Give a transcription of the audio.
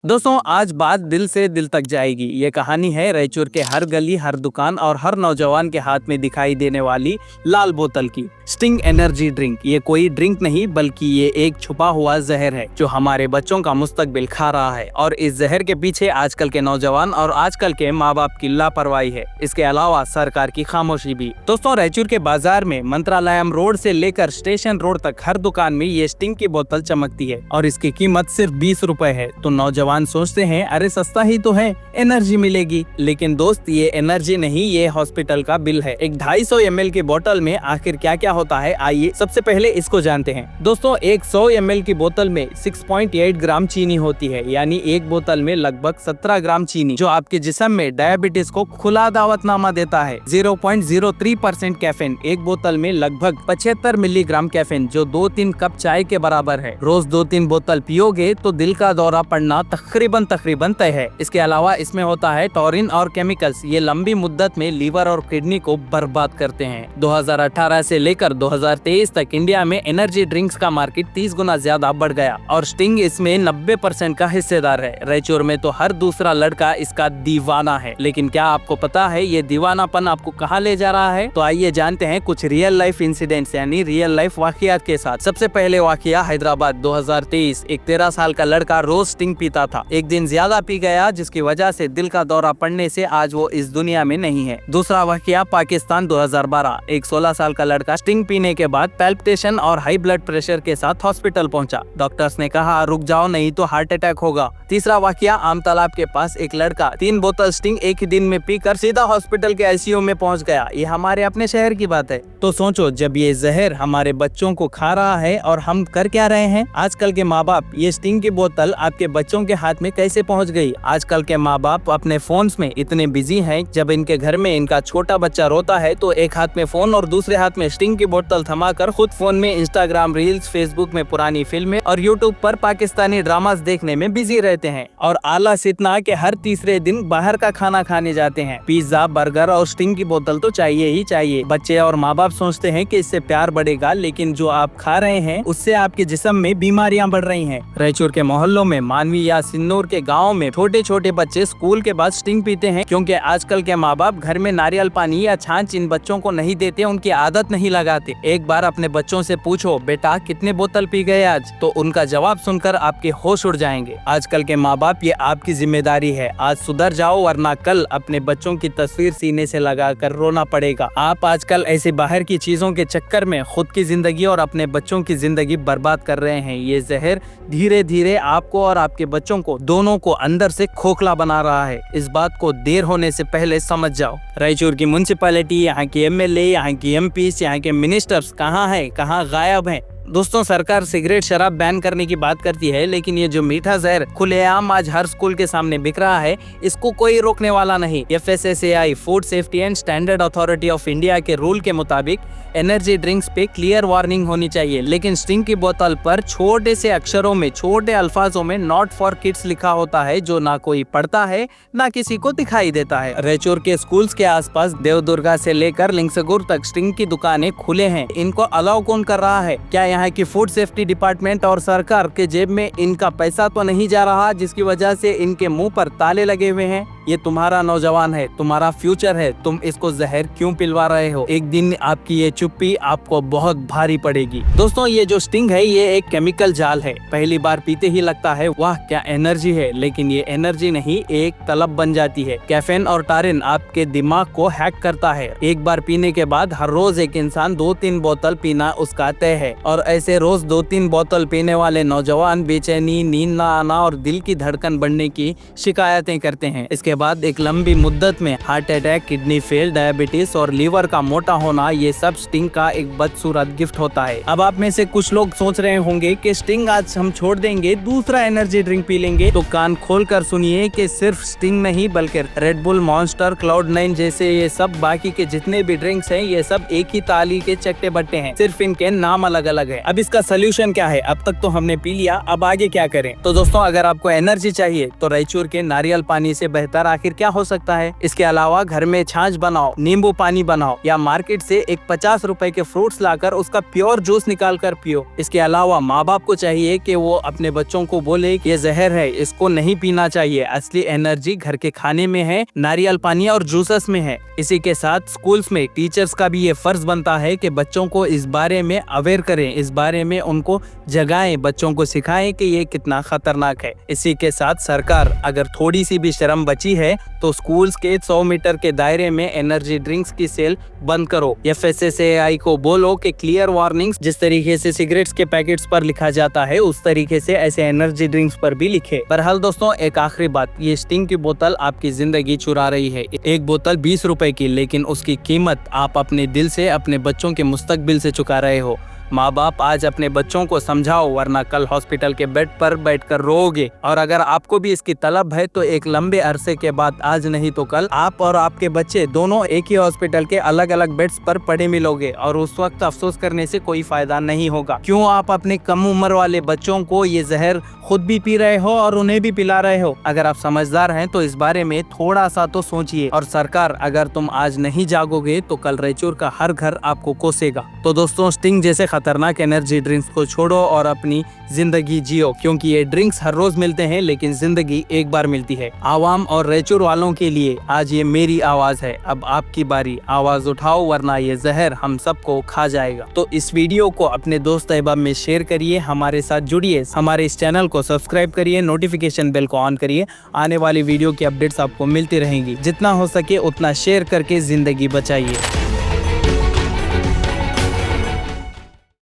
दोस्तों आज बात दिल से दिल तक जाएगी। ये कहानी है रायचूर के हर गली, हर दुकान और हर नौजवान के हाथ में दिखाई देने वाली लाल बोतल की। Sting energy drink. ये कोई ड्रिंक नहीं बल्कि ये एक छुपा हुआ जहर है जो हमारे बच्चों का मुस्तकबिल खा रहा है। और इस जहर के पीछे आजकल के नौजवान और आजकल के माँ बाप की लापरवाही है। इसके अलावा सरकार की खामोशी भी। दोस्तों रायचूर के बाजार में मंत्रालयम रोड से लेकर स्टेशन रोड तक हर दुकान में ये स्टिंग की बोतल चमकती है और इसकी कीमत सिर्फ 20 रुपए है। तो नौजवान सोचते हैं अरे सस्ता ही तो है, एनर्जी मिलेगी। लेकिन दोस्त ये एनर्जी नहीं, ये हॉस्पिटल का बिल है। एक 250 ml की बोतल में आखिर क्या क्या होता है, आइए सबसे पहले इसको जानते हैं। दोस्तों एक 100 ml की बोतल में 6.8 ग्राम चीनी होती है, यानी एक बोतल में लगभग 17 ग्राम चीनी, जो आपके जिस्म में डायबिटीज को खुला दावतनामा देता है। 0.03% कैफीन। एक बोतल में लगभग 75 मिलीग्राम कैफीन, जो 2-3 कप चाय के बराबर है। रोज 2-3 बोतल पियोगे तो दिल का दौरा पड़ना तकरीबन तय है। इसके अलावा इसमें होता है टॉरिन और केमिकल्स। ये लंबी मुद्दत में लीवर और किडनी को बर्बाद करते हैं। 2018 से लेकर 2023 तक इंडिया में एनर्जी ड्रिंक्स का मार्केट 30 गुना ज्यादा बढ़ गया और स्टिंग इसमें 90% का हिस्सेदार है। रायचूर में तो हर दूसरा लड़का इसका दीवाना है। लेकिन क्या आपको पता है ये दीवानापन आपको कहाँ ले जा रहा है? तो आइए जानते हैं कुछ रियल लाइफ इंसिडेंट्स, यानी रियल लाइफ वाकयात के साथ। सबसे पहले वाकया हैदराबाद 2023। एक 13 साल का लड़का रोज स्टिंग पीता था। एक दिन ज्यादा पी गया जिसकी वजह से दिल का दौरा पड़ने से आज वो इस दुनिया में नहीं है। दूसरा वाकया पाकिस्तान 2012। एक 16 साल का लड़का स्टिंग पीने के बाद पैल्पिटेशन और हाई ब्लड प्रेशर के साथ हॉस्पिटल पहुंचा। डॉक्टर्स ने कहा रुक जाओ नहीं तो हार्ट अटैक होगा। तीसरा वाकया आम तालाब के पास एक लड़का 3 बोतल स्टिंग एक ही दिन में पीकर सीधा हॉस्पिटल के आईसीयू में पहुंच गया। ये हमारे अपने शहर की बात है। तो सोचो जब ये जहर हमारे बच्चों को खा रहा है और हम कर क्या रहे हैं। आजकल के माँ बाप ये स्टिंग की बोतल आपके बच्चों के हाथ में कैसे पहुंच गई। आजकल के माँ बाप अपने फोन्स में इतने बिजी हैं, जब इनके घर में इनका छोटा बच्चा रोता है तो एक हाथ में फोन और दूसरे हाथ में स्टिंग की बोतल थमाकर खुद फोन में इंस्टाग्राम रील्स, फेसबुक में पुरानी फिल्में और यूट्यूब पर पाकिस्तानी ड्रामास देखने में बिजी रहते हैं। और आलस इतना कि हर तीसरे दिन बाहर का खाना खाने जाते हैं। पिज्जा, बर्गर और स्टिंग की बोतल तो चाहिए ही चाहिए। बच्चे और माँ बाप सोचते हैं कि इससे प्यार बढ़ेगा, लेकिन जो आप खा रहे हैं उससे आपके जिस्म में बीमारियां बढ़ रही हैं। रायचूर के मोहल्लों में, मानवी या सिन्नूर के गाँव में छोटे छोटे बच्चे स्कूल के बाद स्टिंग पीते हैं, क्योंकि आजकल के माँ बाप घर में नारियल पानी या छाछ इन बच्चों को नहीं देते, उनकी आदत नहीं लगाते। एक बार अपने बच्चों से पूछो बेटा कितने बोतल पी गए आज, तो उनका जवाब सुनकर आपके होश उड़ जाएंगे। आजकल के माँ बाप ये आपकी जिम्मेदारी है। आज सुधर जाओ वरना कल अपने बच्चों की तस्वीर सीने से लगाकर रोना पड़ेगा। आप आजकल ऐसे बाहर की चीजों के चक्कर में खुद की जिंदगी और अपने बच्चों की जिंदगी बर्बाद कर रहे हैं। ये जहर धीरे धीरे आपको और आपके बच्चों को दोनों को अंदर से खोखला बना रहा है। इस बात को देर होने से पहले समझ जाओ। रायचूर की म्युनिसिपैलिटी, यहाँ की एमएलए, यहाँ की एमपीस, यहाँ के मिनिस्टर्स कहाँ है, कहाँ गायब हैं। दोस्तों सरकार सिगरेट शराब बैन करने की बात करती है, लेकिन ये जो मीठा जहर खुलेआम आज हर स्कूल के सामने बिक रहा है, इसको कोई रोकने वाला नहीं। FSSAI food safety and standard authority of India के रूल के मुताबिक एनर्जी ड्रिंक्स पे क्लियर वार्निंग होनी चाहिए, लेकिन स्टिंग की बोतल पर छोटे से अक्षरों में, छोटे अल्फाजों में नॉट फॉर किड्स लिखा होता है, जो ना कोई पढ़ता है ना किसी को दिखाई देता है। रायचूर के स्कूल्स के आसपास देवदुर्गा से लेकर लिंगसगुर तक स्टिंग की दुकानें खुले हैं। इनको अलाउ कौन कर रहा है? क्या यहाँ की फूड सेफ्टी डिपार्टमेंट और सरकार के जेब में इनका पैसा तो नहीं जा रहा, जिसकी वजह से इनके मुंह पर ताले लगे हुए हैं? ये तुम्हारा नौजवान है, तुम्हारा फ्यूचर है, तुम इसको जहर क्यों पिलवा रहे हो? एक दिन आपकी ये चुप्पी आपको बहुत भारी पड़ेगी। दोस्तों ये जो स्टिंग है ये एक केमिकल जाल है। पहली बार पीते ही लगता है वाह क्या एनर्जी है, लेकिन ये एनर्जी नहीं, एक तलब बन जाती है। कैफीन और टारिन आपके दिमाग को हैक करता है। एक बार पीने के बाद हर रोज एक इंसान 2-3 बोतल पीना उसका तय है। और ऐसे रोज 2-3 बोतल पीने वाले नौजवान बेचैनी, नींद न आना और दिल की धड़कन बढ़ने की शिकायतें करते हैं। इसके बाद एक लंबी मुद्दत में heart attack, kidney fail, diabetes और लीवर का मोटा होना, ये सब स्टिंग का एक बदसूरत गिफ्ट होता है। अब आप में से कुछ लोग सोच रहे होंगे कि स्टिंग आज हम छोड़ देंगे, दूसरा एनर्जी ड्रिंक पी लेंगे। तो कान खोल कर सुनिए कि सिर्फ स्टिंग नहीं बल्कि रेड बुल, मॉन्स्टर, क्लाउड9 जैसे ये सब बाकी के जितने भी ड्रिंक्स हैं, ये सब एक ही ताली के चट्टे बट्टे हैं, सिर्फ इनके नाम अलग अलग है। अब इसका सोल्यूशन क्या है? अब तक तो हमने पी लिया, अब आगे क्या करें? तो दोस्तों, अगर आपको एनर्जी चाहिए तो रायचूर के नारियल पानी से बेहतर आखिर क्या हो सकता है। इसके अलावा घर में छाछ बनाओ, नींबू पानी बनाओ या मार्केट से एक 50 रुपए के फ्रूट्स लाकर उसका प्योर जूस निकाल कर पियो। इसके अलावा माँ बाप को चाहिए कि वो अपने बच्चों को बोले कि ये जहर है, इसको नहीं पीना चाहिए, असली एनर्जी घर के खाने में है, नारियल पानी और जूसेस में है। इसी के साथ स्कूल्स में टीचर्स का भी ये फर्ज बनता है कि बच्चों को इस बारे में अवेयर करें, इस बारे में उनको जगाएं, बच्चों को सिखाएं कि ये कितना खतरनाक है। इसी के साथ सरकार अगर थोड़ी सी भी शर्म बची है तो स्कूल्स के 100 मीटर के दायरे में एनर्जी ड्रिंक्स की सेल बंद करो। FSSAI को बोलो कि क्लियर वार्निंग्स जिस तरीके से सिगरेट्स के पैकेट्स पर लिखा जाता है उस तरीके से ऐसे एनर्जी ड्रिंक्स पर भी लिखे। बहरहाल दोस्तों, एक आखिरी बात, ये स्टिंग की बोतल आपकी जिंदगी चुरा रही है। एक बोतल 20 रुपए की, लेकिन उसकी कीमत आप अपने दिल से, अपने बच्चों के मुस्तकबिल से चुका रहे हो। माँ बाप आज अपने बच्चों को समझाओ, वरना कल हॉस्पिटल के बेड पर बैठकर रोओगे। और अगर आपको भी इसकी तलब है तो एक लंबे अरसे के बाद, आज नहीं तो कल, आप और आपके बच्चे दोनों एक ही हॉस्पिटल के अलग अलग बेड्स पर पड़े मिलोगे और उस वक्त अफसोस करने से कोई फायदा नहीं होगा। क्यों आप अपने कम उम्र वाले बच्चों को ये जहर खुद भी पी रहे हो और उन्हें भी पिला रहे हो? अगर आप समझदार हैं तो इस बारे में थोड़ा सा तो सोचिए। और सरकार, अगर तुम आज नहीं जागोगे तो कल रायचूर का हर घर आपको कोसेगा। तो दोस्तों, स्टिंग जैसे खतरनाक एनर्जी ड्रिंक्स को छोड़ो और अपनी जिंदगी जियो, क्योंकि ये ड्रिंक्स हर रोज मिलते हैं लेकिन जिंदगी एक बार मिलती है। आवाम और रायचूर वालों के लिए आज ये मेरी आवाज है, अब आपकी बारी, आवाज उठाओ वरना ये जहर हम सबको खा जाएगा। तो इस वीडियो को अपने दोस्त अहबाब में शेयर करिए, हमारे साथ जुड़िए, हमारे इस चैनल को सब्सक्राइब करिए, नोटिफिकेशन बेल को ऑन करिए। आने वाली वीडियो की अपडेट्स आपको मिलती रहेंगी। जितना हो सके उतना शेयर करके जिंदगी बचाइए।